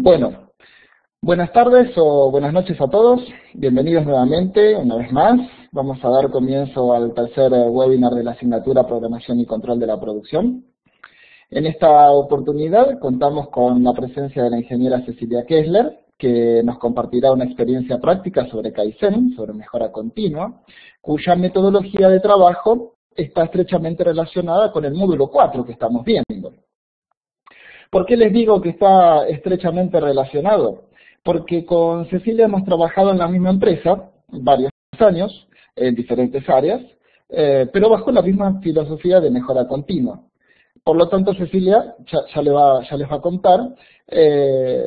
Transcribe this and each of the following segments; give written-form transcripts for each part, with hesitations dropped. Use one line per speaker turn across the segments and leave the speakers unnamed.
Bueno, buenas tardes o buenas noches a todos. Bienvenidos nuevamente, una vez más. Vamos a dar comienzo al tercer webinar de la asignatura Programación y Control de la Producción. En esta oportunidad contamos con la presencia de la ingeniera Cecilia Kessler, que nos compartirá una experiencia práctica sobre Kaizen, sobre mejora continua, cuya metodología de trabajo está estrechamente relacionada con el módulo 4 que estamos viendo. ¿Por qué les digo que está estrechamente relacionado? Porque con Cecilia hemos trabajado en la misma empresa varios años, en diferentes áreas, pero bajo la misma filosofía de mejora continua. Por lo tanto, Cecilia ya les va a contar,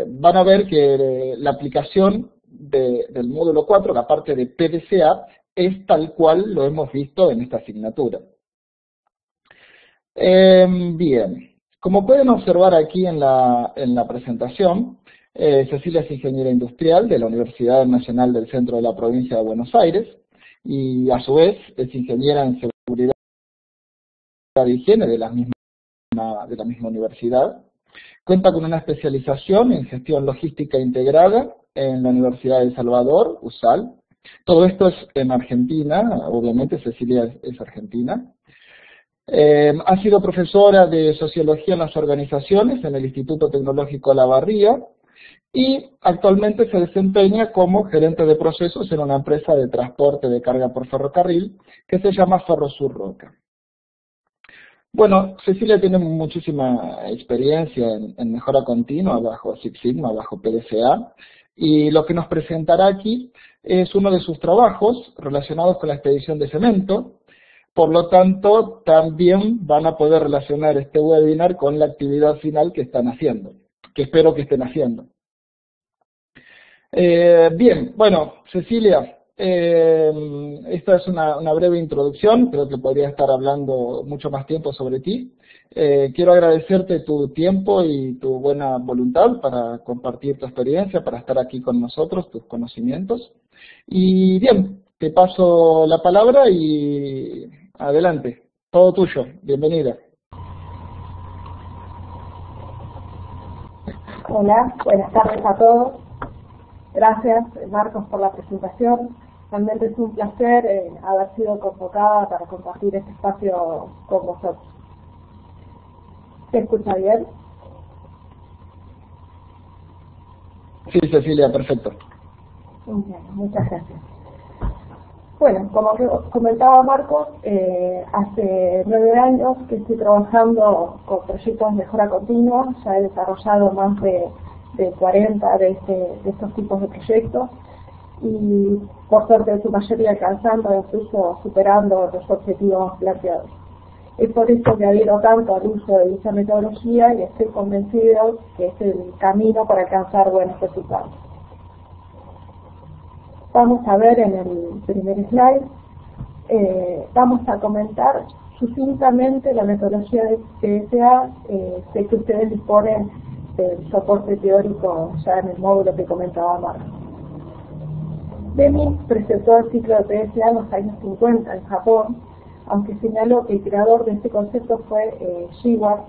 van a ver que la aplicación del módulo 4, la parte de PDCA, es tal cual lo hemos visto en esta asignatura. Bien. Como pueden observar aquí en la presentación, Cecilia es ingeniera industrial de la Universidad Nacional del Centro de la Provincia de Buenos Aires y a su vez es ingeniera en seguridad e higiene de la misma universidad. Cuenta con una especialización en gestión logística integrada en la Universidad de El Salvador, USAL. Todo esto es en Argentina, obviamente Cecilia es argentina. Ha sido profesora de Sociología en las Organizaciones en el Instituto Tecnológico La Barría y actualmente se desempeña como gerente de procesos en una empresa de transporte de carga por ferrocarril que se llama Ferrosur Roca. Bueno, Cecilia tiene muchísima experiencia en mejora continua bajo Six Sigma, bajo PDCA, y lo que nos presentará aquí es uno de sus trabajos relacionados con la expedición de cemento. Por lo tanto, también van a poder relacionar este webinar con la actividad final que están haciendo, que espero que estén haciendo. Bien, bueno, Cecilia, esta es una breve introducción, creo que podría estar hablando mucho más tiempo sobre ti. Quiero agradecerte tu tiempo y tu buena voluntad para compartir tu experiencia, para estar aquí con nosotros, tus conocimientos. Y bien, te paso la palabra y adelante, todo tuyo, bienvenida.
Hola, buenas tardes a todos. Gracias, Marcos, por la presentación. Realmente es un placer haber sido convocada para compartir este espacio con vosotros. ¿Se escucha bien?
Sí, Cecilia, perfecto.
Bien, muchas gracias. Bueno, como comentaba Marcos, hace 9 años que estoy trabajando con proyectos de mejora continua. Ya he desarrollado más de 40 de estos tipos de proyectos y por suerte en su mayoría alcanzando, incluso superando los objetivos planteados. Es por eso que adhiero tanto al uso de dicha metodología y estoy convencido que es el camino para alcanzar buenos resultados. Vamos a ver en el primer slide, vamos a comentar sucintamente la metodología de PDCA. Sé que ustedes disponen del soporte teórico ya en el módulo que comentaba Marcos. Deming presentó el ciclo de PDCA en los años 50 en Japón, aunque señaló que el creador de este concepto fue Shewhart,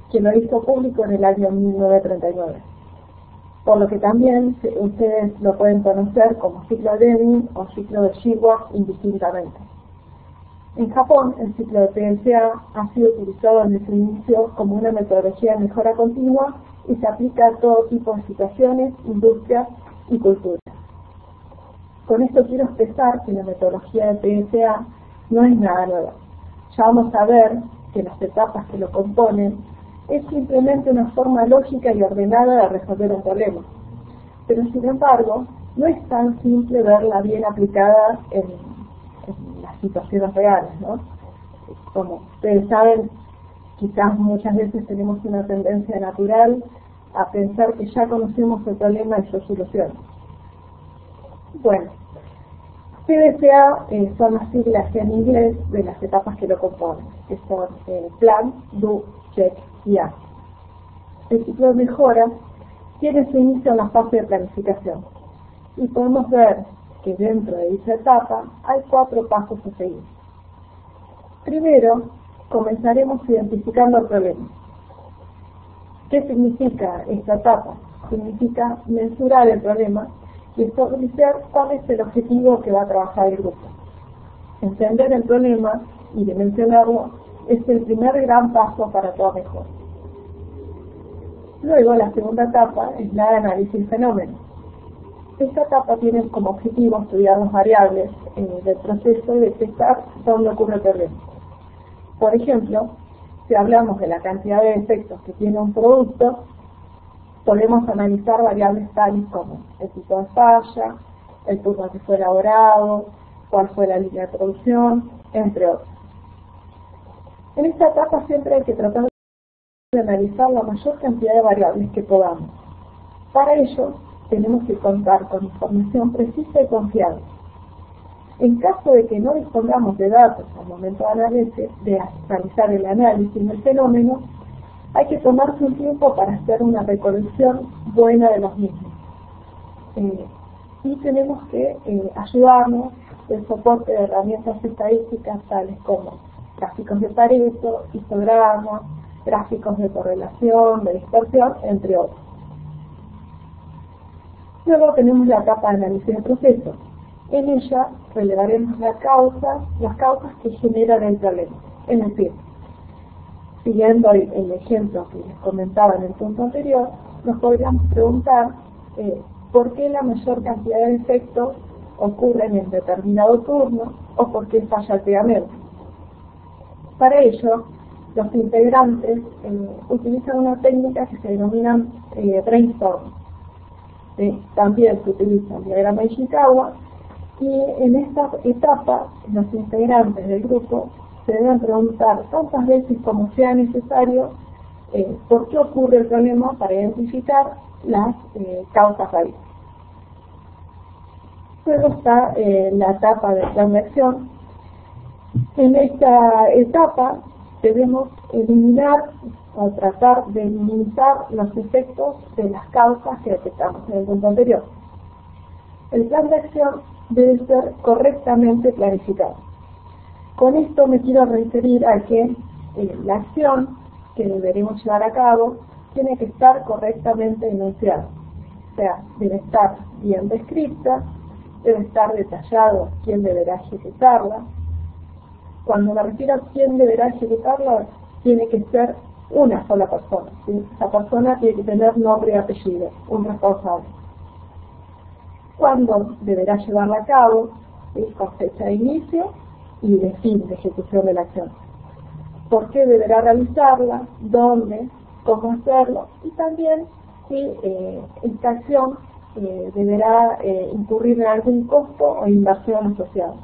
quien lo hizo público en el año 1939. Por lo que también ustedes lo pueden conocer como ciclo de Deming o ciclo de Shewhart indistintamente. En Japón, el ciclo de PDCA ha sido utilizado desde su inicio como una metodología de mejora continua y se aplica a todo tipo de situaciones, industrias y culturas. Con esto quiero expresar que la metodología de PDCA no es nada nueva. Ya vamos a ver que las etapas que lo componen es simplemente una forma lógica y ordenada de resolver un problema. Pero sin embargo, no es tan simple verla bien aplicada en las situaciones reales, ¿no? Como ustedes saben, quizás muchas veces tenemos una tendencia natural a pensar que ya conocemos el problema y su solución. Bueno, PDCA son las siglas en inglés de las etapas que lo componen, que son Plan, Do, Check y Act. El ciclo de mejora tiene su inicio en la fase de planificación y podemos ver que dentro de dicha etapa hay 4 pasos a seguir. Primero, comenzaremos identificando el problema. ¿Qué significa esta etapa? significa mensurar el problema y establecer cuál es el objetivo que va a trabajar el grupo. Entender el problema y dimensionarlo es el primer gran paso para toda mejora. Luego, la segunda etapa es la de análisis fenómenos. Esta etapa tiene como objetivo estudiar las variables del proceso y detectar dónde ocurre el problema. Por ejemplo, si hablamos de la cantidad de defectos que tiene un producto, podemos analizar variables tales como el tipo de falla, el turno que fue elaborado, cuál fue la línea de producción, entre otros. En esta etapa siempre hay que tratar de analizar la mayor cantidad de variables que podamos. Para ello, tenemos que contar con información precisa y confiable. En caso de que no dispongamos de datos al momento de realizar el análisis del fenómeno, hay que tomarse un tiempo para hacer una recolección buena de los mismos. Y tenemos que ayudarnos del soporte de herramientas estadísticas tales como gráficos de Pareto, histogramas, gráficos de correlación, de dispersión, entre otros. Luego tenemos la etapa de análisis de proceso. En ella relevaremos las causas que generan el problema. Es decir, siguiendo el ejemplo que les comentaba en el punto anterior, nos podríamos preguntar por qué la mayor cantidad de defectos ocurren en determinado turno o por qué falla el pegamento. Para ello, los integrantes utilizan una técnica que se denomina brainstorming. También se utiliza el diagrama de Ishikawa y en esta etapa los integrantes del grupo se deben preguntar tantas veces como sea necesario por qué ocurre el problema para identificar las causas raíces. Luego está la etapa de plan de acción. En esta etapa debemos eliminar o tratar de minimizar los efectos de las causas que detectamos en el punto anterior. El plan de acción debe ser correctamente planificado. Con esto me quiero referir a que la acción que deberemos llevar a cabo tiene que estar correctamente enunciada. O sea, debe estar bien descrita, debe estar detallado quién deberá ejecutarla. Cuando me refiero a quién deberá ejecutarla, tiene que ser una sola persona. ¿Sí? Esa persona tiene que tener nombre y apellido, un responsable. Cuándo deberá llevarla a cabo, ¿sí? Con fecha de inicio y de fin de ejecución de la acción. ¿Por qué deberá realizarla? ¿Dónde? ¿Cómo hacerlo? Y también si esta acción deberá incurrir en algún costo o inversión asociada.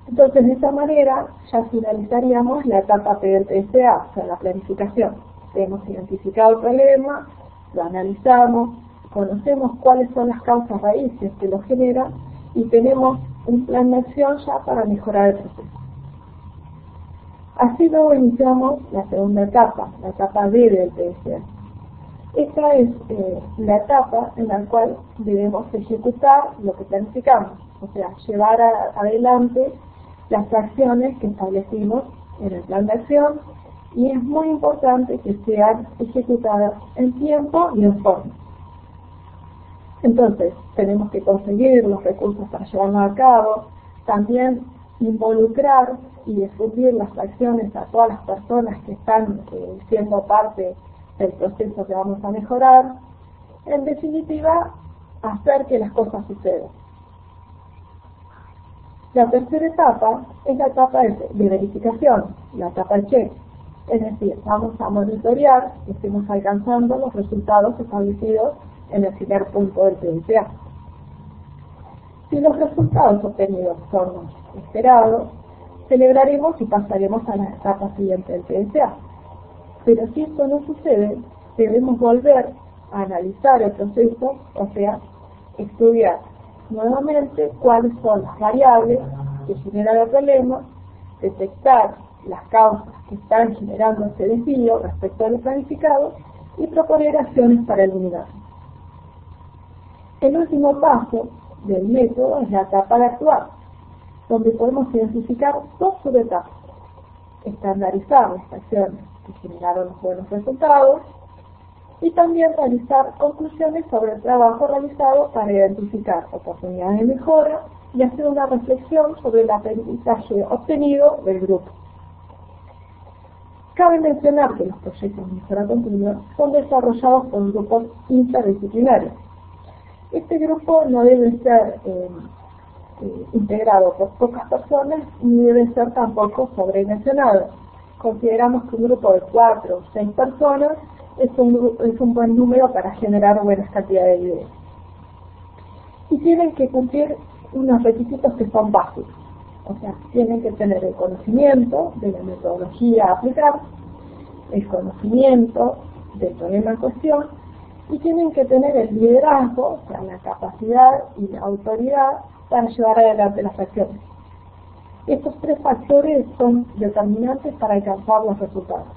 Entonces, de esta manera ya finalizaríamos la etapa PDCA, o sea, la planificación. Hemos identificado el problema, lo analizamos, conocemos cuáles son las causas raíces que lo generan y tenemos un plan de acción ya para mejorar el proceso. Así luego iniciamos la segunda etapa, la etapa B del PDCA. Esta es la etapa en la cual debemos ejecutar lo que planificamos, o sea, llevar adelante las acciones que establecimos en el plan de acción y es muy importante que sean ejecutadas en tiempo y en forma. Entonces, tenemos que conseguir los recursos para llevarlo a cabo, también involucrar y difundir las acciones a todas las personas que están siendo parte del proceso que vamos a mejorar. En definitiva, hacer que las cosas sucedan. La tercera etapa es la etapa de verificación, la etapa de check. Es decir, vamos a monitorear que estemos alcanzando los resultados establecidos en el primer punto del PDCA. Si los resultados obtenidos son los esperados, celebraremos y pasaremos a la etapa siguiente del PDCA. Pero si esto no sucede, debemos volver a analizar el proceso, o sea, estudiar nuevamente cuáles son las variables que generan el problema, detectar las causas que están generando ese desvío respecto a lo planificado y proponer acciones para eliminarlo. El último paso del método es la etapa de actuar, donde podemos identificar dos subetapas: estandarizar las acciones que generaron los buenos resultados y también realizar conclusiones sobre el trabajo realizado para identificar oportunidades de mejora y hacer una reflexión sobre el aprendizaje obtenido del grupo. Cabe mencionar que los proyectos de mejora continua son desarrollados por grupos interdisciplinarios. Este grupo no debe ser integrado por pocas personas ni debe ser tampoco sobredimensionado. Consideramos que un grupo de 4 o 6 personas es un buen número para generar buenas cantidades de ideas. Y tienen que cumplir unos requisitos que son básicos. O sea, tienen que tener el conocimiento de la metodología a aplicar, el conocimiento del problema en cuestión, y tienen que tener el liderazgo, o sea, la capacidad y la autoridad para llevar adelante las acciones. Estos 3 factores son determinantes para alcanzar los resultados.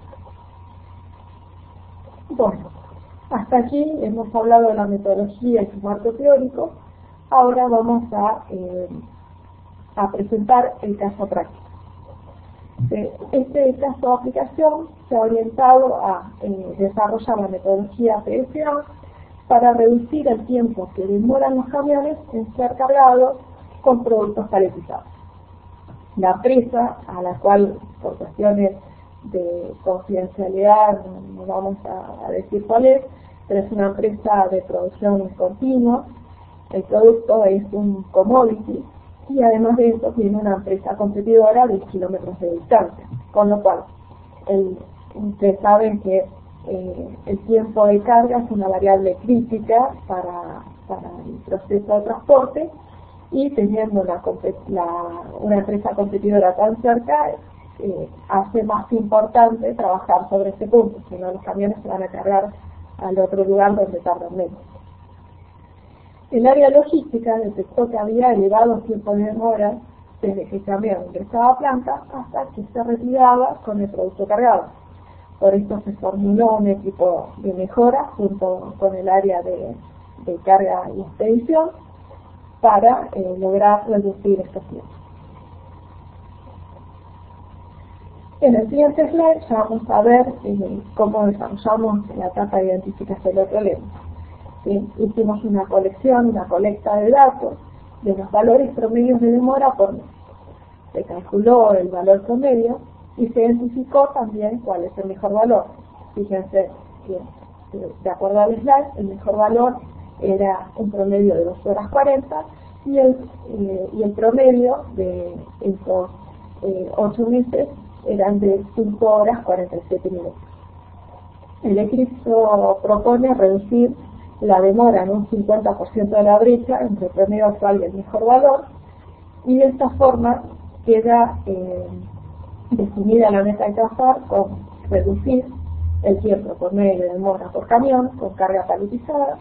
Bueno, hasta aquí hemos hablado de la metodología y su marco teórico. Ahora vamos a presentar el caso práctico. Este caso de aplicación se ha orientado a desarrollar la metodología PSA para reducir el tiempo que demoran los camiones en ser cargados con productos paletizados. La empresa, a la cual por cuestiones de confidencialidad no vamos a decir cuál es, pero es una empresa de producción continua. El producto es un commodity y además de eso tiene una empresa competidora de kilómetros de distancia, con lo cual ustedes saben que el tiempo de carga es una variable crítica para el proceso de transporte, y teniendo una empresa competidora tan cerca hace más importante trabajar sobre ese punto, si no los camiones se van a cargar al otro lugar donde tardan menos. El área logística detectó que había elevados tiempos de demora desde que el camión ingresaba a planta hasta que se retiraba con el producto cargado. Por esto se formuló un equipo de mejora junto con el área de carga y expedición para lograr reducir estos tiempos. En el siguiente slide ya vamos a ver cómo desarrollamos la etapa de identificación del problema. ¿Sí? Hicimos una colecta de datos de los valores promedios de demora por mes. Se calculó el valor promedio y se identificó también cuál es el mejor valor. Fíjense que, de acuerdo al slide, el mejor valor era un promedio de 2 horas 40 y el promedio de estos 8 meses eran de 5 horas 47 minutos. El ECRIPSO propone reducir la demora en un 50% de la brecha entre el promedio actual y el mejor valor, y de esta forma queda definida la meta de trazar con reducir el tiempo por medio de demora por camión con carga paletizada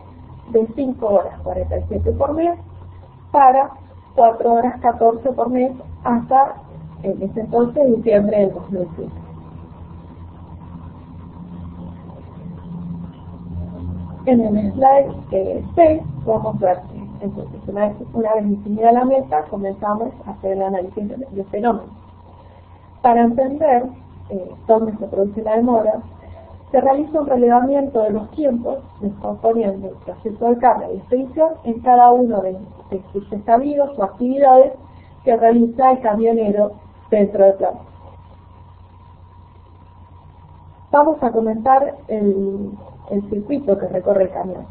de 5 horas 47 por mes para 4 horas 14 por mes hasta en ese entonces diciembre del 2005. En el slide 6 vamos a ver que entonces una vez definida la meta comenzamos a hacer el análisis de fenómenos. Para entender dónde se produce la demora, se realiza un relevamiento de los tiempos descomponiendo el proceso de carga y expedición en cada uno de sus estados o actividades que realiza el camionero dentro del plan. Vamos a comentar el circuito que recorre el camión.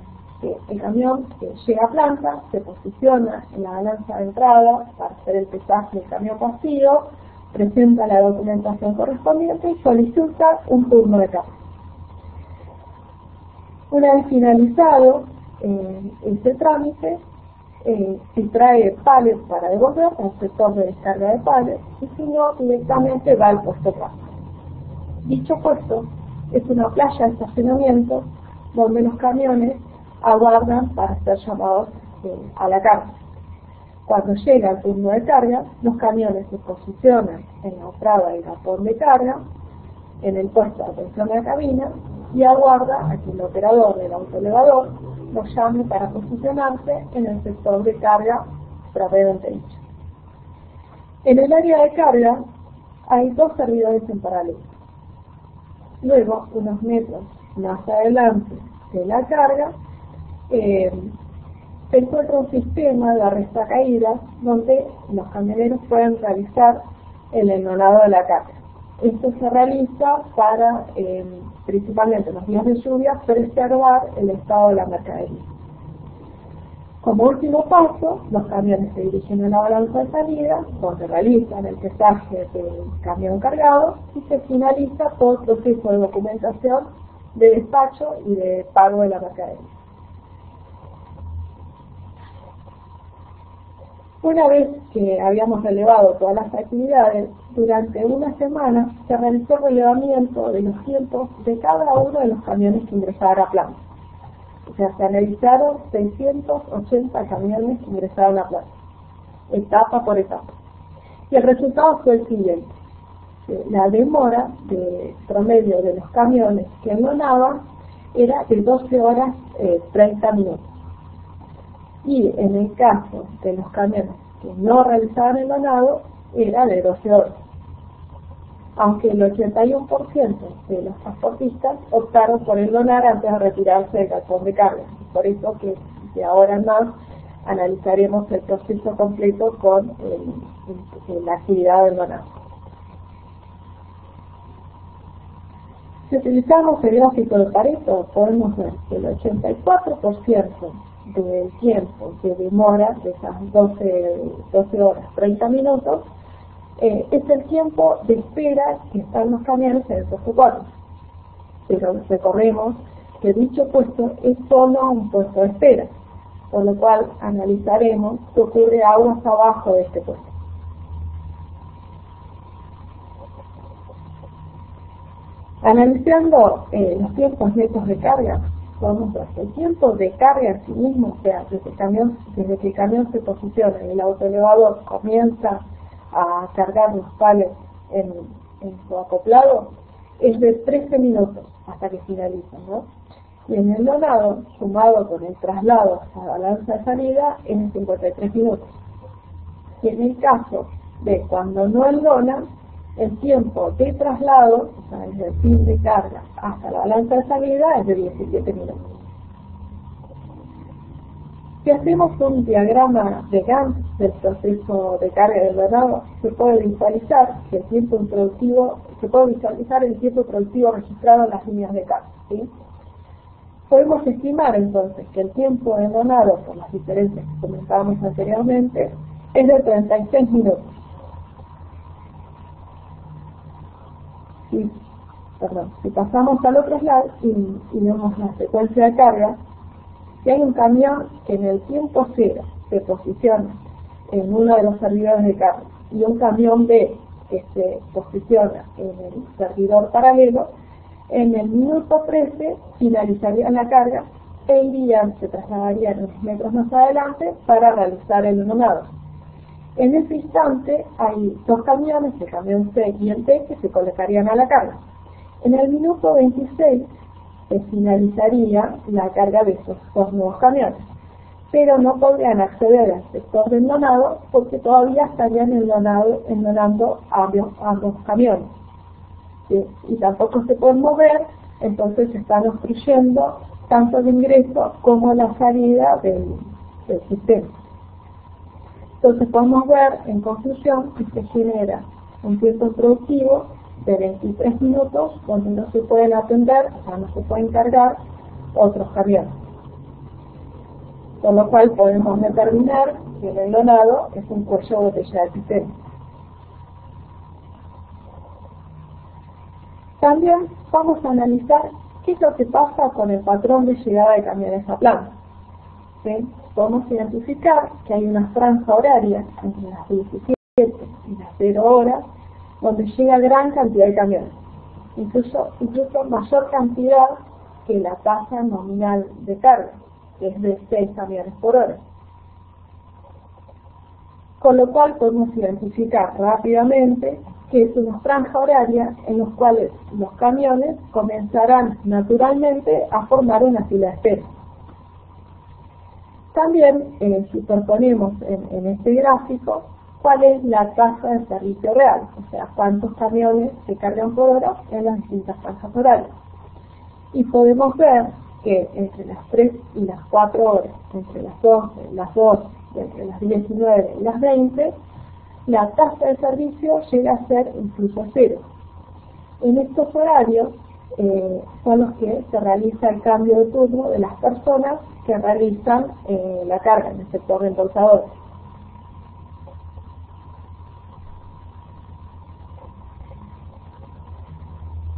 El camión llega a planta, se posiciona en la balanza de entrada para hacer el pesaje del camión vacío, presenta la documentación correspondiente y solicita un turno de carga. Una vez finalizado este trámite, si trae pallets para devolver al sector de descarga de pallets, y si no, directamente va al puesto carga. Dicho puesto es una playa de estacionamiento donde los camiones aguardan para ser llamados a la carga. Cuando llega el turno de carga, los camiones se posicionan en la entrada del galpón de carga, en el puesto de atención a la cabina, y aguarda a que el operador del autoelevador los llame para posicionarse en el sector de carga propiamente dicho. En el área de carga hay 2 servidores en paralelo. Luego, unos metros más adelante, de la carga, se encuentra un sistema de arrestacaídas donde los camioneros pueden realizar el enlonado de la carga. Esto se realiza para, principalmente en los días de lluvia, preservar el estado de la mercadería. Como último paso, los camiones se dirigen a la balanza de salida, donde realizan el pesaje del camión cargado y se finaliza todo el proceso de documentación, de despacho y de pago de la mercadería. Una vez que habíamos relevado todas las actividades, durante una semana se realizó el relevamiento de los tiempos de cada uno de los camiones que ingresaron a planta. O sea, se analizaron 680 camiones que ingresaron a planta, etapa por etapa. Y el resultado fue el siguiente. La demora de promedio de los camiones que enlonaban era de 12 horas 30 minutos. Y en el caso de los camiones que no realizaban el enlonado, era de 12 horas. Aunque el 81% de los transportistas optaron por enlonar antes de retirarse del galpón de carga. Por eso que de ahora en más analizaremos el proceso completo con la actividad de enlonado. Si utilizamos el gráfico de Pareto, podemos ver que el 84% del tiempo de demora de esas 12 horas 30 minutos es el tiempo de espera que están los camiones en el puesto 4. Pero recordemos que dicho puesto es solo un puesto de espera, por lo cual analizaremos qué ocurre aguas abajo de este puesto. Analizando los tiempos netos de carga, podemos ver que el tiempo de carga en sí mismo, o sea, desde que el camión se posiciona y el autoelevador comienza a cargar los palets en su acoplado, es de 13 minutos hasta que finaliza, ¿no? Y en el enlonado, sumado con el traslado hasta la balanza de salida, es de 53 minutos. Y en el caso de cuando no enlonan, el tiempo de traslado, o sea, desde el fin de carga hasta la balanza de salida, es de 17 minutos. Si hacemos un diagrama de Gantt del proceso de carga del enlonado, se puede visualizar que el tiempo productivo registrado en las líneas de carga, ¿sí? Podemos estimar entonces que el tiempo de enlonado, por las diferencias que comentábamos anteriormente, es de 36 minutos. Si pasamos al otro slide y vemos la secuencia de carga, si hay un camión que en el tiempo cero se posiciona en uno de los servidores de carga y un camión B que se posiciona en el servidor paralelo, en el minuto 13 finalizaría la carga e se trasladarían unos metros más adelante para realizar el enlonado. En ese instante hay dos camiones, el camión C y el D, que se colocarían a la carga. En el minuto 26 se finalizaría la carga de esos dos nuevos camiones, pero no podrían acceder al sector de enlonado porque todavía estarían enlonando ambos camiones, ¿sí? Y tampoco se pueden mover, entonces se están obstruyendo tanto el ingreso como la salida del sistema. Entonces podemos ver, en conclusión, que se genera un tiempo productivo de 23 minutos donde no se pueden atender, o sea, no se pueden cargar otros camiones. Con lo cual podemos determinar que el enlonado es un cuello de botella del sistema. También vamos a analizar qué es lo que pasa con el patrón de llegada de camiones a planta. ¿Sí? Podemos identificar que hay una franja horaria entre las 17 y las 0 horas donde llega gran cantidad de camiones, incluso mayor cantidad que la tasa nominal de carga, que es de 6 camiones por hora. Con lo cual podemos identificar rápidamente que es una franja horaria en los cuales los camiones comenzarán naturalmente a formar una fila de espera. También superponemos en este gráfico cuál es la tasa de servicio real, o sea, cuántos camiones se cargan por hora en las distintas franjas horarias. Y podemos ver que entre las 3 y las 4 horas, entre las 12, las 2, entre las 19 y las 20, la tasa de servicio llega a ser incluso cero. En estos horarios son los que se realiza el cambio de turno de las personas que realizan la carga en el sector de embolsadores.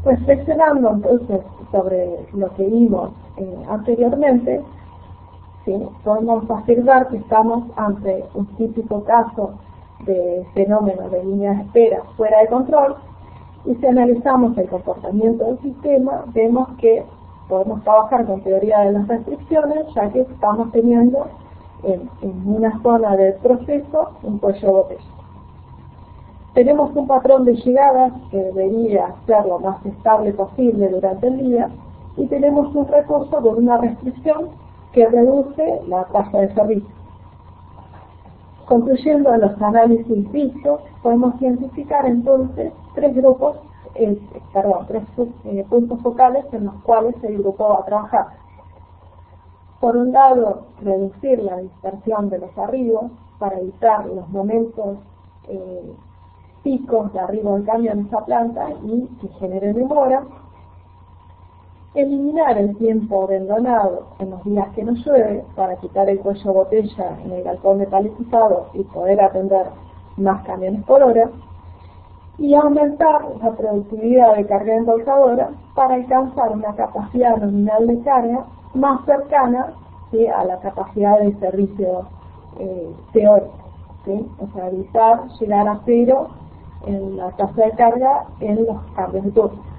Reflexionando entonces sobre lo que vimos anteriormente, ¿sí? Podemos afirmar que estamos ante un típico caso de fenómeno de línea de espera fuera de control, y si analizamos el comportamiento del sistema, vemos que podemos trabajar con teoría de las restricciones, ya que estamos teniendo en una zona del proceso un cuello de botella. Tenemos un patrón de llegadas que debería ser lo más estable posible durante el día, y tenemos un recurso con una restricción que reduce la tasa de servicio. Concluyendo los análisis vistos, podemos identificar entonces tres puntos focales en los cuales el grupo va a trabajar. Por un lado, reducir la dispersión de los arribos para evitar los momentos picos de arribo del camión en esa planta y que generen demora. Eliminar el tiempo de endonado en los días que no llueve para quitar el cuello de botella en el galpón metalizado y poder atender más camiones por hora, y aumentar la productividad de carga embolsadora para alcanzar una capacidad nominal de carga más cercana, ¿sí?, a la capacidad de servicio teórico, ¿sí? O sea, evitar llegar a cero en la tasa de carga en los cambios de turno.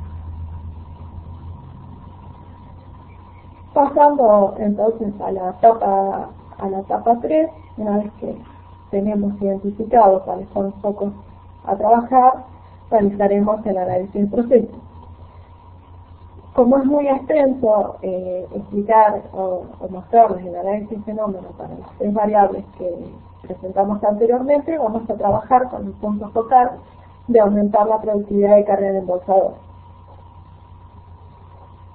Pasando entonces a la etapa 3, una vez que tenemos identificado cuáles son los focos a trabajar, realizaremos el análisis del proceso. Como es muy extenso explicar o mostrarles el análisis del fenómeno para las tres variables que presentamos anteriormente, vamos a trabajar con el punto focal de aumentar la productividad de carga del embolsador.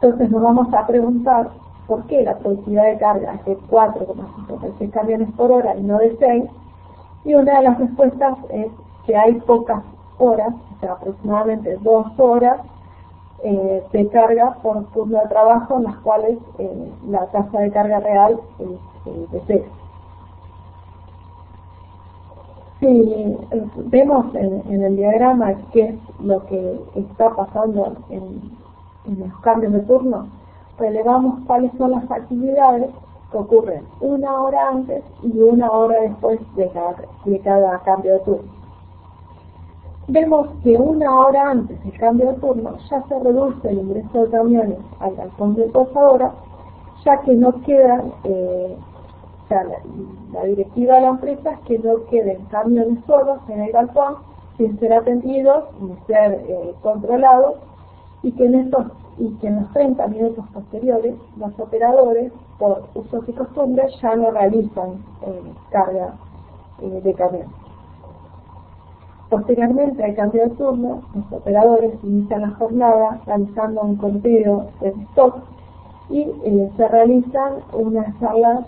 Entonces nos vamos a preguntar por qué la productividad de carga es de 4,56 camiones por hora y no de 6, y una de las respuestas es que hay pocas horas, o sea, aproximadamente 2 horas de carga por turno de trabajo, en las cuales la tasa de carga real es de 6. Si vemos en el diagrama qué es lo que está pasando en los cambios de turno, relevamos cuáles son las actividades que ocurren 1 hora antes y 1 hora después de cada cambio de turno. Vemos que 1 hora antes del cambio de turno ya se reduce el ingreso de camiones al galpón de embolsadora, ya que no quedan, la directiva de la empresa es que no queden camiones solos en el galpón sin ser atendidos ni ser controlados, y que en los 30 minutos posteriores los operadores, por usos y costumbres, ya no realizan carga de camión. Posteriormente al cambio de turno, los operadores inician la jornada realizando un conteo de stock y se realizan unas charlas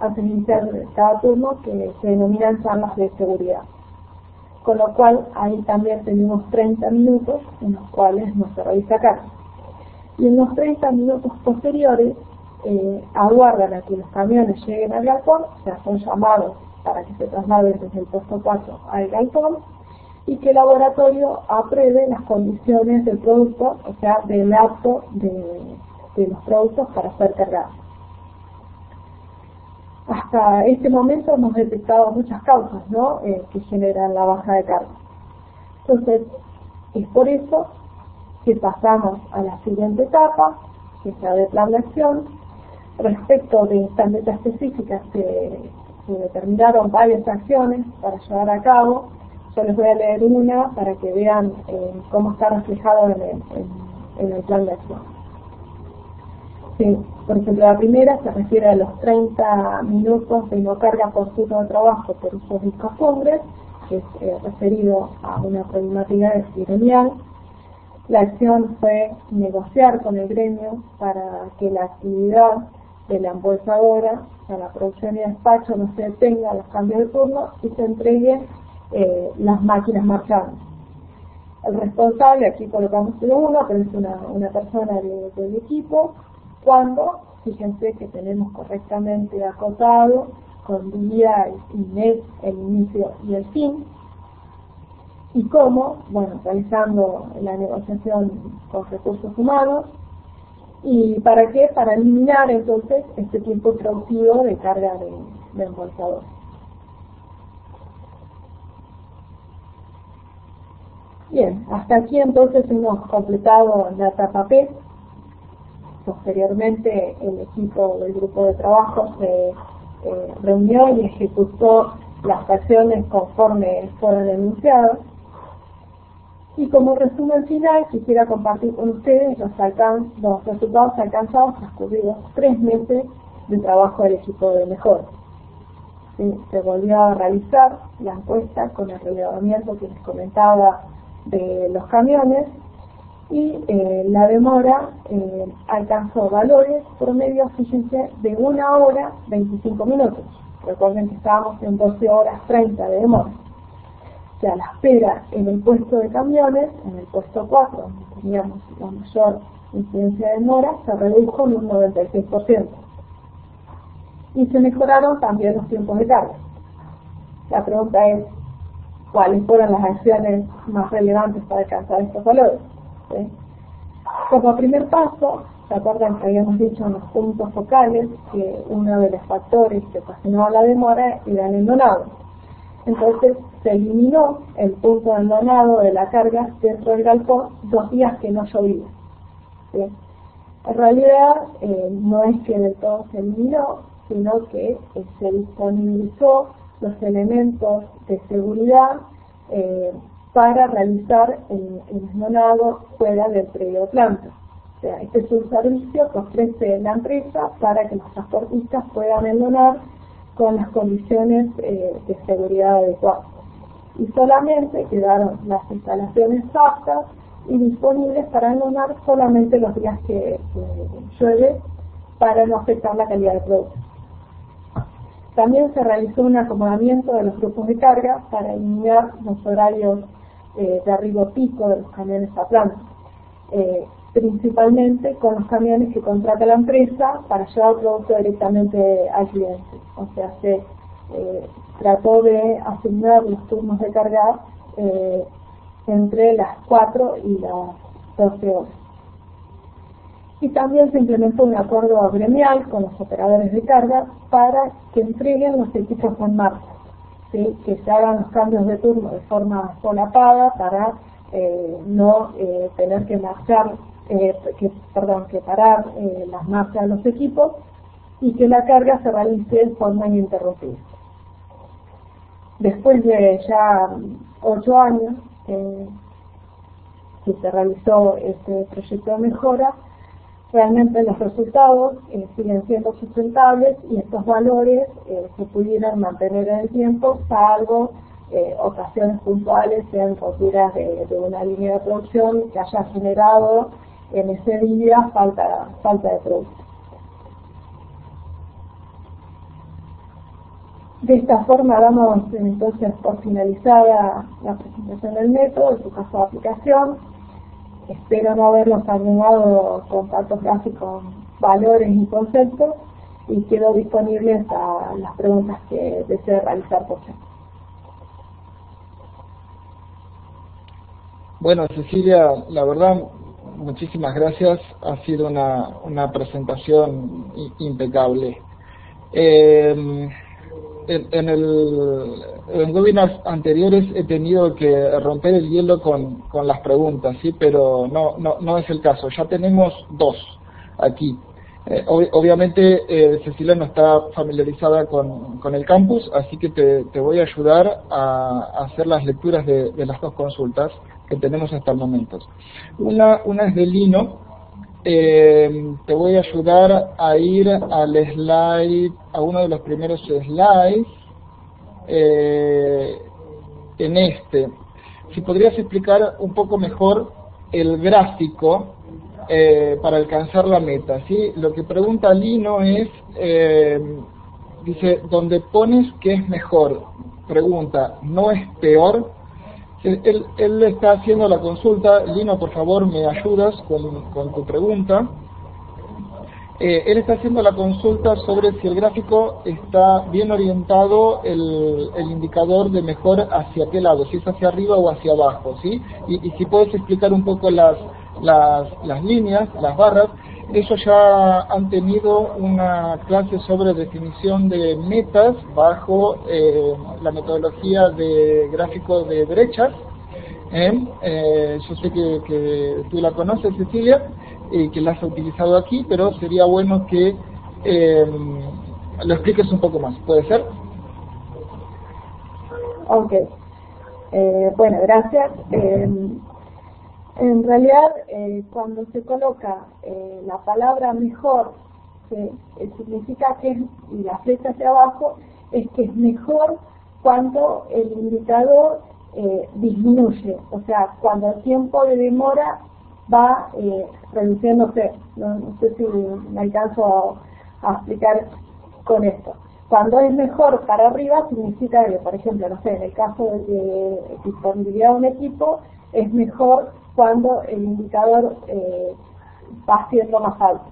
antes de iniciar cada turno que se denominan charlas de seguridad. Con lo cual ahí también tenemos 30 minutos en los cuales no se realiza carga. Y en los 30 minutos posteriores aguardan a que los camiones lleguen al galpón, o sea, son llamados para que se trasladen desde el puesto 4 al galpón, y que el laboratorio apruebe las condiciones del producto, o sea, del apto de los productos para ser cargados. Hasta este momento hemos detectado muchas causas, ¿no?, que generan la baja de carga. Entonces, es por eso que pasamos a la siguiente etapa, que es la de plan de acción. Respecto de esta meta específica, se determinaron varias acciones para llevar a cabo. Yo les voy a leer una para que vean cómo está reflejado en el plan de acción. Sí, por ejemplo, la primera se refiere a los 30 minutos de no carga por turno de trabajo por usos y costumbres, que es referido a una problemática gremial. La acción fue negociar con el gremio para que la actividad de la embolsadora, o sea, la producción y despacho, no se detenga, los cambios de turno y se entreguen las máquinas marchantes. El responsable, aquí colocamos uno, pero es una persona del equipo, cuando, fíjense que tenemos correctamente acotado con día y mes el inicio y el fin, y cómo, bueno, realizando la negociación con recursos humanos. ¿Y para qué? Para eliminar entonces este tiempo productivo de carga de embolsador. Bien, hasta aquí entonces hemos completado la etapa P. Posteriormente el equipo del grupo de trabajo se reunió y ejecutó las acciones conforme fueron enunciadas. Y como resumen final, quisiera compartir con ustedes los resultados alcanzados transcurridos 3 meses de trabajo del equipo de mejora. ¿Sí? Se volvió a realizar la encuesta con el relevamiento que les comentaba de los camiones y la demora alcanzó valores promedio, fíjense, de 1 hora 25 minutos. Recuerden que estábamos en 12 horas 30 de demora. O sea, la espera en el puesto de camiones, en el puesto 4, donde teníamos la mayor incidencia de demora, se redujo en un 96%. Y se mejoraron también los tiempos de carga. La pregunta es, ¿cuáles fueron las acciones más relevantes para alcanzar estos valores? ¿Sí? Como primer paso, ¿se acuerdan que habíamos dicho en los puntos focales que uno de los factores que ocasionaba la demora era el endonado? Entonces se eliminó el punto de endonado de la carga dentro del galpón 2 días que no llovía. ¿Sí? En realidad no es que del todo se eliminó, sino que se disponibilizó los elementos de seguridad para realizar el endonado fuera del predio de planta. O sea, este es un servicio que ofrece la empresa para que los transportistas puedan endonar con las condiciones de seguridad adecuadas. Y solamente quedaron las instalaciones aptas y disponibles para endonar solamente los días que llueve para no afectar la calidad del producto. También se realizó un acomodamiento de los grupos de carga para eliminar los horarios de arribo pico de los camiones a planta, principalmente con los camiones que contrata la empresa para llevar el producto directamente al cliente. O sea, se trató de asignar los turnos de carga entre las 4 y las 12 horas. Y también se implementó un acuerdo gremial con los operadores de carga para que entreguen los equipos en marcha, ¿sí? Que se hagan los cambios de turno de forma solapada para no tener que marchar, que parar las marchas de los equipos y que la carga se realice de forma ininterrumpida. Después de ya 8 años que se realizó este proyecto de mejora, realmente los resultados siguen siendo sustentables y estos valores se pudieran mantener en el tiempo, salvo ocasiones puntuales en roturas de una línea de producción que haya generado en ese día falta de producto. De esta forma damos entonces por finalizada la presentación del método, de su caso de aplicación. Espero no haberlos abrumado con tantos gráficos, valores y conceptos, y quedo disponible a las preguntas que desee realizar por chat.
Bueno, Cecilia, la verdad, muchísimas gracias. Ha sido una presentación impecable. En webinars anteriores he tenido que romper el hielo con las preguntas, ¿sí? Pero no es el caso. Ya tenemos 2 aquí. Obviamente Cecilia no está familiarizada con el campus, así que te voy a ayudar a hacer las lecturas de las 2 consultas que tenemos hasta el momento. Una es de Lino. Te voy a ayudar a ir al slide, a uno de los primeros slides, en este. Si podrías explicar un poco mejor el gráfico para alcanzar la meta, ¿sí? Lo que pregunta Lino es, dice, ¿dónde pones que es mejor? Pregunta, ¿no es peor? Él está haciendo la consulta. Lino, por favor, ¿me ayudas con tu pregunta? Él está haciendo la consulta sobre si el gráfico está bien orientado, el indicador de mejor hacia qué lado, si es hacia arriba o hacia abajo, ¿sí? Y si puedes explicar un poco las líneas, las barras. Ellos ya han tenido una clase sobre definición de metas bajo la metodología de gráfico de brechas. Yo sé que tú la conoces, Cecilia, que la has utilizado aquí, pero sería bueno que lo expliques un poco más. ¿Puede ser?
Ok. Bueno, gracias. En realidad, cuando se coloca la palabra mejor, significa que, y la flecha hacia abajo, es que es mejor cuando el indicador disminuye, o sea, cuando el tiempo de demora va reduciéndose. No sé si me alcanzo a explicar con esto. Cuando es mejor para arriba, significa que, por ejemplo, no sé, en el caso de disponibilidad de un equipo, es mejor cuando el indicador va siendo más alto.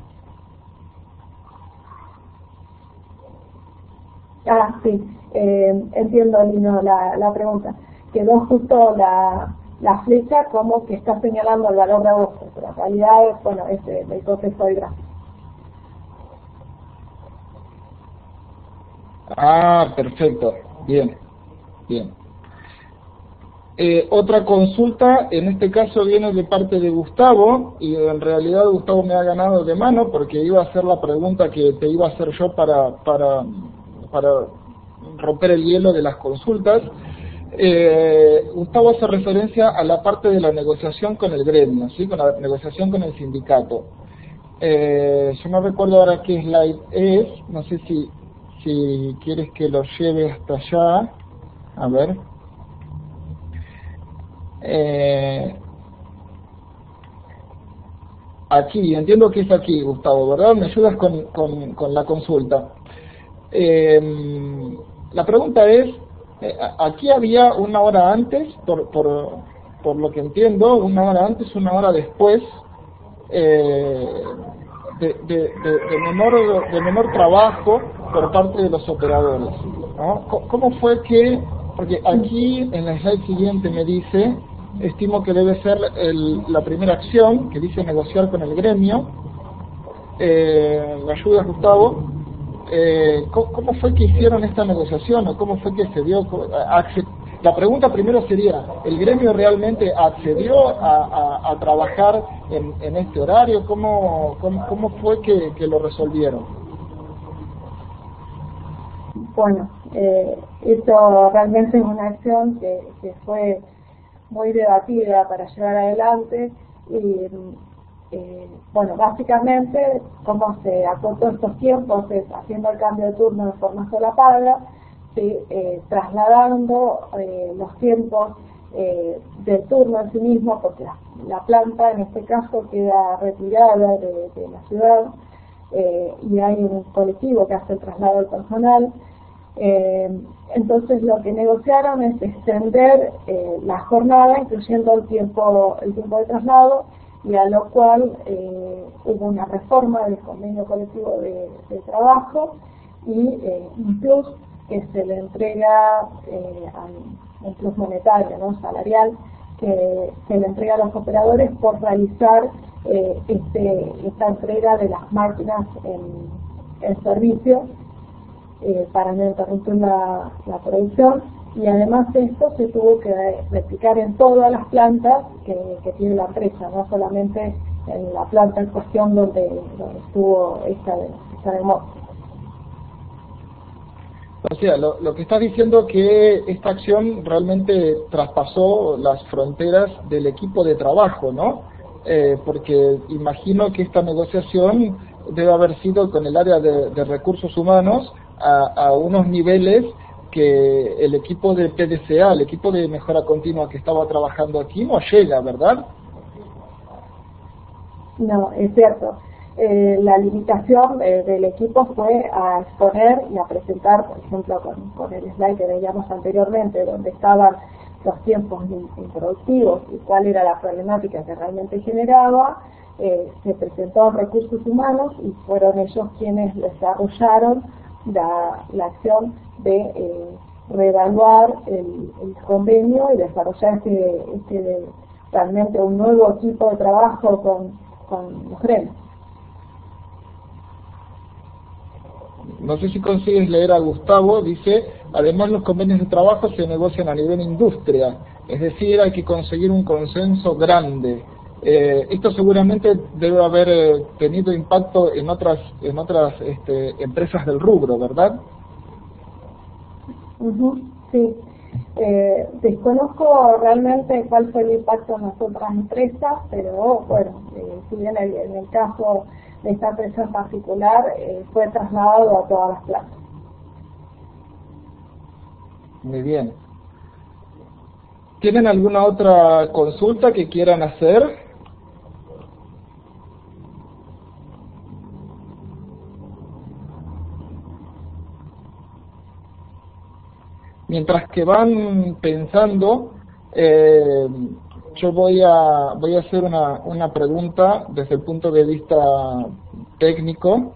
Sí, entiendo, Lino, la pregunta. Quedó justo la flecha como que está señalando el valor de agosto, pero en realidad, bueno, es el contexto del gráfico.
Perfecto. Bien, bien. Otra consulta, en este caso viene de parte de Gustavo, y en realidad Gustavo me ha ganado de mano porque iba a hacer la pregunta que te iba a hacer yo para romper el hielo de las consultas. Gustavo hace referencia a la parte de la negociación con el gremio, ¿sí? Con la negociación con el sindicato. Yo no recuerdo ahora qué slide es, no sé si quieres que lo lleve hasta allá. A ver. Aquí, entiendo que es aquí, Gustavo, ¿verdad? Me ayudas con la consulta. La pregunta es, aquí había una hora antes, por lo que entiendo, una hora antes, una hora después, de menor trabajo por parte de los operadores, ¿no? ¿Cómo fue que, porque aquí en la slide siguiente me dice, estimo que debe ser la primera acción, que dice negociar con el gremio, ¿me ayudas, Gustavo? ¿Cómo fue que hicieron esta negociación o cómo fue que se dio? La pregunta primero sería, ¿el gremio realmente accedió a trabajar en este horario? ¿Cómo fue que lo resolvieron?
Bueno, esto realmente es una acción que fue muy debatida para llevar adelante y bueno, básicamente cómo se acortó estos tiempos es haciendo el cambio de turno de forma solapada, ¿sí? Trasladando los tiempos del turno en sí mismo, porque la planta en este caso queda retirada de la ciudad y hay un colectivo que hace el traslado del personal. Entonces lo que negociaron es extender la jornada, incluyendo el tiempo de traslado, y a lo cual hubo una reforma del convenio colectivo de trabajo y un plus que se le entrega, un plus monetario, ¿no? Salarial, que se le entrega a los operadores por realizar esta entrega de las máquinas en servicio para no interrumpir la producción. Y además de esto se tuvo que replicar en todas las plantas que tiene la empresa, no solamente en la planta en cuestión donde estuvo esta demora.
O sea, lo que estás diciendo es que esta acción realmente traspasó las fronteras del equipo de trabajo, ¿no? Porque imagino que esta negociación debe haber sido con el área de recursos humanos a unos niveles que el equipo de PDCA, el equipo de mejora continua que estaba trabajando aquí, no llega, ¿verdad?
No, es cierto. La limitación del equipo fue a exponer y a presentar, por ejemplo, con el slide que veíamos anteriormente, donde estaban los tiempos improductivos y cuál era la problemática que realmente generaba. Se presentó en recursos humanos y fueron ellos quienes desarrollaron la acción de reevaluar el convenio y desarrollar realmente un nuevo equipo de trabajo con los gremios.
No sé si consigues leer a Gustavo, dice, además los convenios de trabajo se negocian a nivel industria, es decir, hay que conseguir un consenso grande. Esto seguramente debe haber tenido impacto en otras empresas del rubro, ¿verdad?
Sí. Desconozco realmente cuál fue el impacto en las otras empresas, pero bueno, si bien en el caso de esta empresa en particular fue trasladado a todas las plazas.
Muy bien. ¿Tienen alguna otra consulta que quieran hacer? Mientras que van pensando, yo voy a hacer una pregunta desde el punto de vista técnico,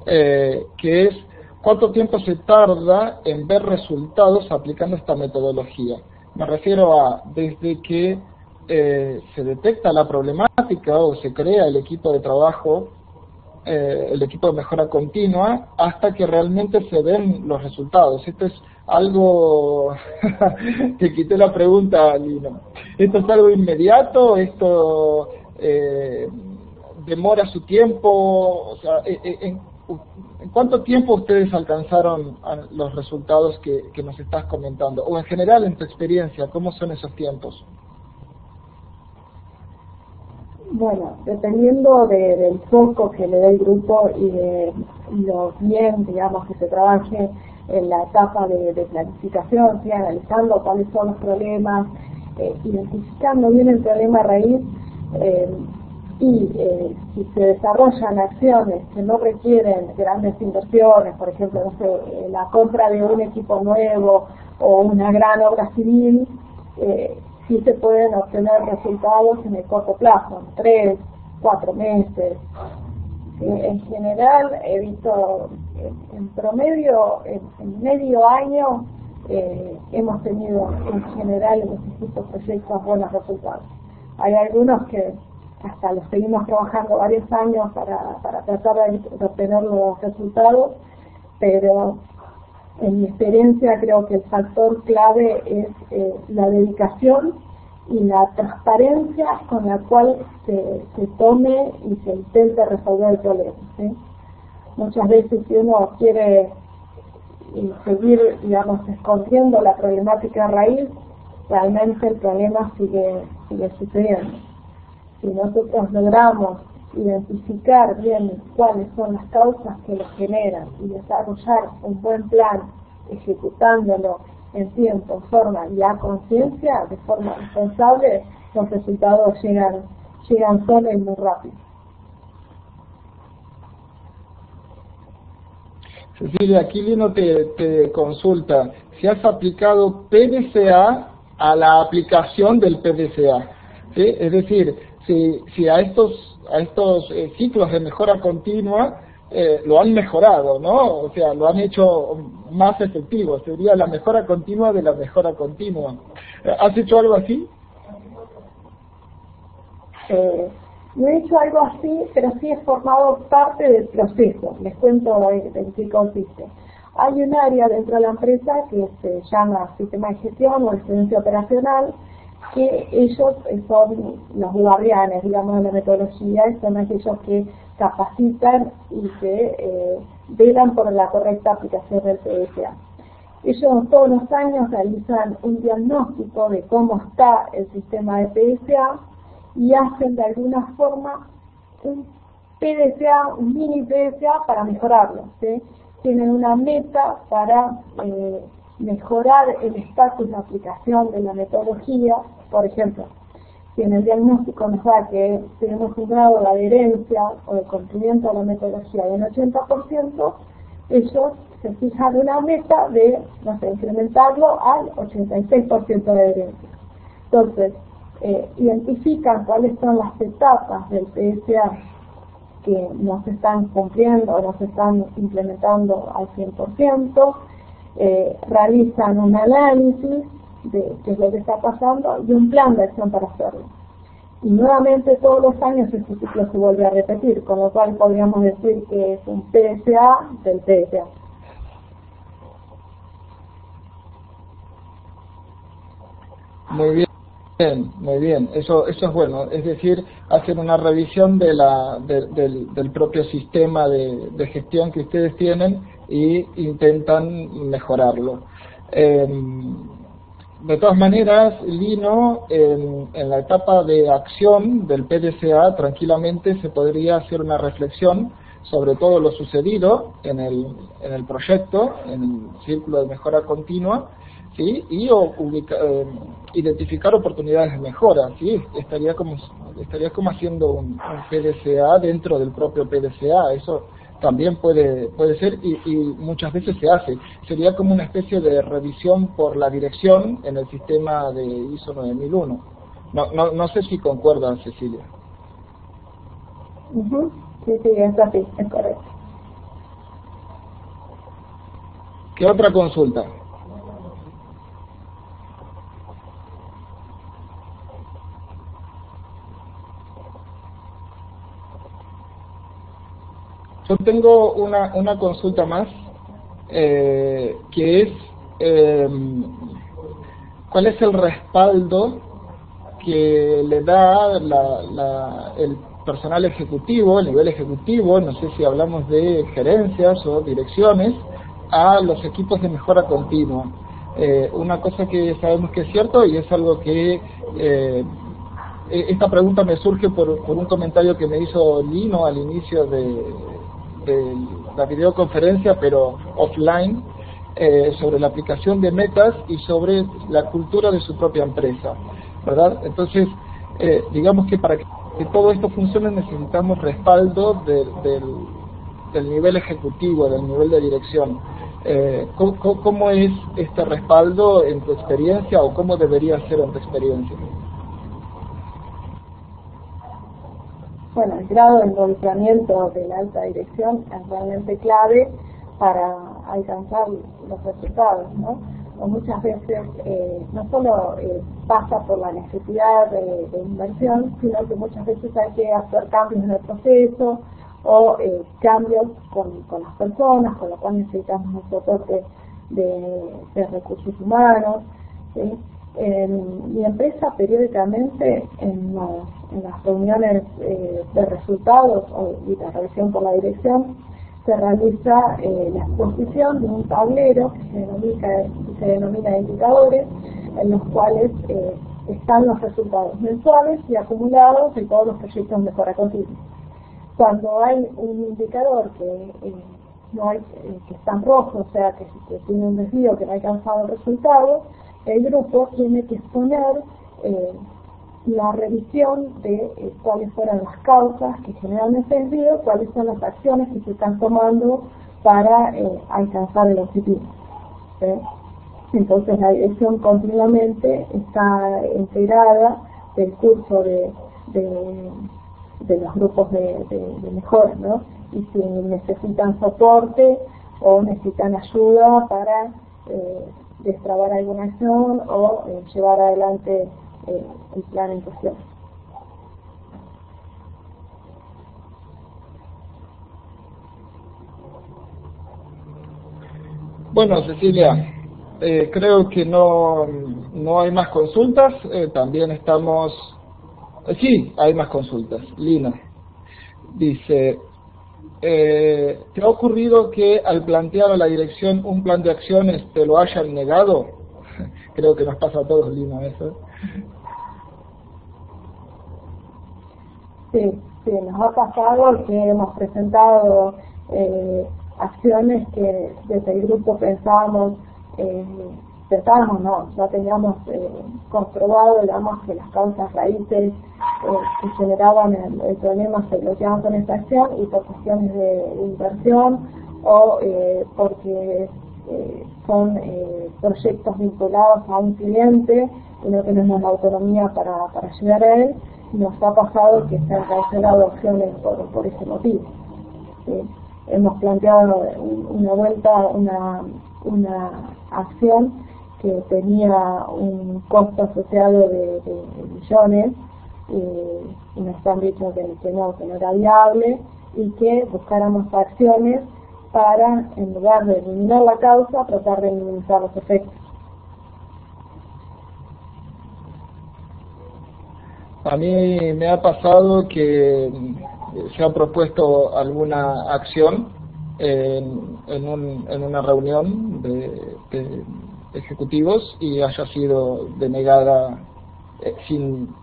que es ¿cuánto tiempo se tarda en ver resultados aplicando esta metodología? Me refiero a desde que se detecta la problemática o se crea el equipo de trabajo, el equipo de mejora continua, hasta que realmente se ven los resultados. Esto es algo, te quité la pregunta, Lino. ¿Esto es algo inmediato? ¿Esto demora su tiempo? O sea, ¿en cuánto tiempo ustedes alcanzaron los resultados que nos estás comentando? O en general, en tu experiencia, ¿cómo son esos tiempos?
Bueno, dependiendo del foco que le dé el grupo y de lo bien, digamos, que se trabaje en la etapa de planificación, ¿sí? Analizando cuáles son los problemas, identificando bien el problema raíz y si se desarrollan acciones que no requieren grandes inversiones, por ejemplo, no sé, la compra de un equipo nuevo o una gran obra civil, sí se pueden obtener resultados en el corto plazo, en 3, 4 meses. En general, he visto en promedio, en medio año, hemos tenido en general en los distintos proyectos buenos resultados. Hay algunos que hasta los seguimos trabajando varios años para tratar de obtener los resultados, pero en mi experiencia creo que el factor clave es la dedicación y la transparencia con la cual se tome y se intente resolver el problema, ¿sí? Muchas veces si uno quiere seguir, digamos, escondiendo la problemática raíz, realmente el problema sigue sucediendo. Si nosotros logramos identificar bien cuáles son las causas que lo generan y desarrollar un buen plan ejecutándolo en tiempo, forma y a conciencia, de forma responsable, los resultados llegan solos y muy rápido.
Cecilia, aquí Lino te consulta si has aplicado PDCA a la aplicación del PDCA, ¿sí? Es decir, si a estos ciclos de mejora continua lo han mejorado, ¿no? O sea, lo han hecho más efectivo, sería la mejora continua de la mejora continua. ¿Has hecho algo así?
No he hecho algo así, pero sí he formado parte del proceso. Les cuento en qué consiste. Hay un área dentro de la empresa que se llama Sistema de Gestión o Excelencia Operacional, que ellos son los guardianes, digamos, de la metodología, y son aquellos que capacitan y que velan por la correcta aplicación del PDCA. Ellos todos los años realizan un diagnóstico de cómo está el sistema de PDCA y hacen de alguna forma un PDCA, un mini PDCA para mejorarlo, ¿sí? Tienen una meta para mejorar el estatus de aplicación de la metodología. Por ejemplo, si en el diagnóstico nos da que tenemos un grado de adherencia o de cumplimiento a la metodología del 80%, ellos se fijan una meta de, no sé, incrementarlo al 86% de adherencia. Entonces, identifican cuáles son las etapas del PSA que no se están cumpliendo o no se están implementando al 100%, realizan un análisis de qué es lo que está pasando y un plan de acción para hacerlo. Y nuevamente todos los años este ciclo se vuelve a repetir, con lo cual podríamos decir que es un PSA del PSA.
Muy bien, muy bien. Eso es bueno. Es decir, hacen una revisión del propio sistema de gestión que ustedes tienen y intentan mejorarlo. De todas maneras, Lino, en la etapa de acción del PDCA, tranquilamente se podría hacer una reflexión sobre todo lo sucedido en el proyecto, en el círculo de mejora continua, ¿sí? Y identificar oportunidades de mejora, ¿sí? Estaría como haciendo un PDCA dentro del propio PDCA. Eso también puede ser y muchas veces se hace. Sería como una especie de revisión por la dirección en el sistema de ISO 9001. No sé si concuerda, Cecilia.
Sí, es así, es correcto.
¿Qué otra consulta? Yo tengo una consulta más, que es ¿cuál es el respaldo que le da el personal ejecutivo, el nivel ejecutivo, no sé si hablamos de gerencias o direcciones, a los equipos de mejora continua? Una cosa que sabemos que es cierto, y es algo que esta pregunta me surge por un comentario que me hizo Lino al inicio de la videoconferencia, pero offline, sobre la aplicación de metas y sobre la cultura de su propia empresa, ¿verdad? Entonces, digamos que para que todo esto funcione necesitamos respaldo del nivel ejecutivo, del nivel de dirección. ¿Cómo es este respaldo en tu experiencia, o cómo debería ser en tu experiencia?
Bueno, el grado de involucramiento de la alta dirección es realmente clave para alcanzar los resultados, ¿no? O muchas veces no solo pasa por la necesidad de inversión, sino que muchas veces hay que hacer cambios en el proceso o cambios con las personas, con lo cual necesitamos un soporte de recursos humanos, ¿sí? En mi empresa, periódicamente en las reuniones de resultados y la revisión por la dirección, se realiza la exposición de un tablero que se denomina indicadores, en los cuales están los resultados mensuales y acumulados de todos los proyectos de mejora continua. Cuando hay un indicador que está en rojo, o sea que tiene un desvío, que no ha alcanzado el resultado, el grupo tiene que exponer la revisión de cuáles fueron las causas que generan ese desvío, cuáles son las acciones que se están tomando para alcanzar el objetivo. Entonces la dirección continuamente está integrada del curso de los grupos de mejora, ¿no? Y si necesitan soporte o necesitan ayuda para destrabar alguna acción o llevar adelante el plan en cuestión.
Bueno, Cecilia, creo que no hay más consultas. También estamos... sí, hay más consultas. Lina dice, ¿te ha ocurrido que al plantear a la dirección un plan de acciones te lo hayan negado? Creo que nos pasa a todos, Lina, eso.
Sí, nos ha pasado que hemos presentado acciones que desde el grupo pensábamos pensábamos, no, ya teníamos comprobado, digamos, que las causas raíces que generaban el problema se bloqueaban con esta acción, y por cuestiones de inversión o porque son proyectos vinculados a un cliente y no tenemos la autonomía para ayudar a él, nos ha pasado que se han cancelado acciones por ese motivo. Hemos planteado una acción que tenía un costo asociado de millones, y nos han dicho que no era viable, y que buscáramos acciones para, en lugar de eliminar la causa, tratar de minimizar los efectos.
A mí me ha pasado que se ha propuesto alguna acción en una reunión de ejecutivos y haya sido denegada sin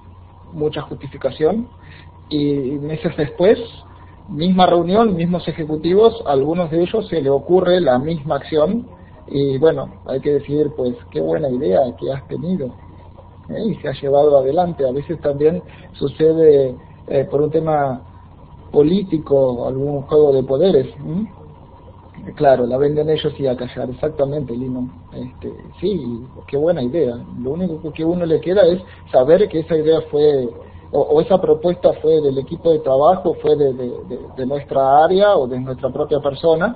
mucha justificación, y meses después, misma reunión, mismos ejecutivos, a algunos de ellos se le ocurre la misma acción, y bueno, hay que decir, pues qué buena idea que has tenido, y se ha llevado adelante. A veces también sucede por un tema político, algún juego de poderes. Claro, la venden ellos y a callar, exactamente, Lino. Sí, qué buena idea. Lo único que a uno le queda es saber que esa idea fue, o esa propuesta fue del equipo de trabajo, fue de nuestra área o de nuestra propia persona,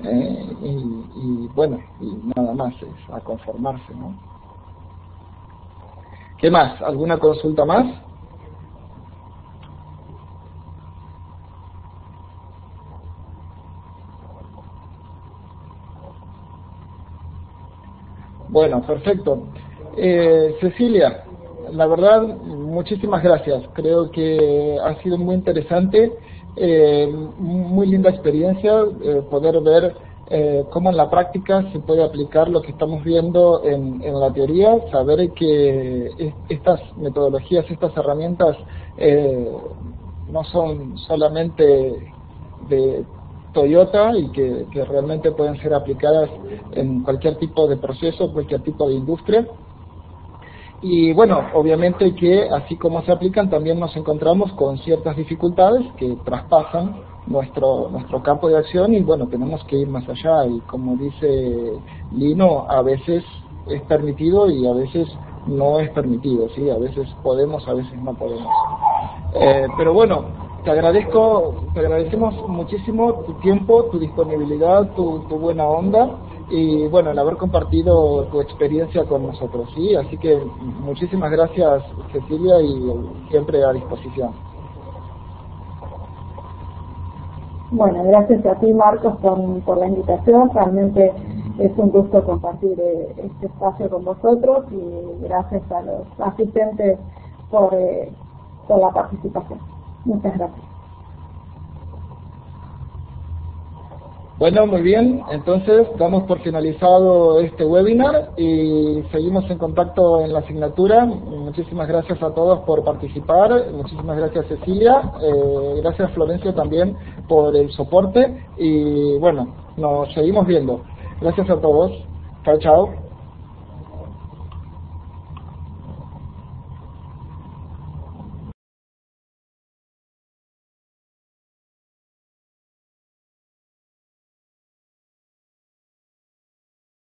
y bueno, y nada más, es a conformarse, ¿no? ¿Qué más? ¿Alguna consulta más? Bueno, perfecto. Cecilia, la verdad, muchísimas gracias. Creo que ha sido muy interesante, muy linda experiencia poder ver cómo en la práctica se puede aplicar lo que estamos viendo en la teoría, saber que estas metodologías, estas herramientas no son solamente de Toyota y que realmente pueden ser aplicadas en cualquier tipo de proceso, cualquier tipo de industria. Y bueno, obviamente que así como se aplican, también nos encontramos con ciertas dificultades que traspasan nuestro campo de acción, y bueno, tenemos que ir más allá, y como dice Lino, a veces es permitido y a veces no es permitido, ¿sí? A veces podemos, a veces no podemos. Pero bueno, te agradecemos muchísimo tu tiempo, tu disponibilidad, tu buena onda, y bueno, el haber compartido tu experiencia con nosotros, ¿sí? Así que muchísimas gracias, Cecilia, y siempre a disposición.
Bueno, gracias a ti, Marcos, por la invitación. Realmente es un gusto compartir este espacio con vosotros, y gracias a los asistentes por la participación. Muchas gracias.
Bueno, muy bien, entonces damos por finalizado este webinar y seguimos en contacto en la asignatura. Muchísimas gracias a todos por participar, muchísimas gracias, Cecilia, gracias, Florencio, también por el soporte, y bueno, nos seguimos viendo. Gracias a todos, chao, chao.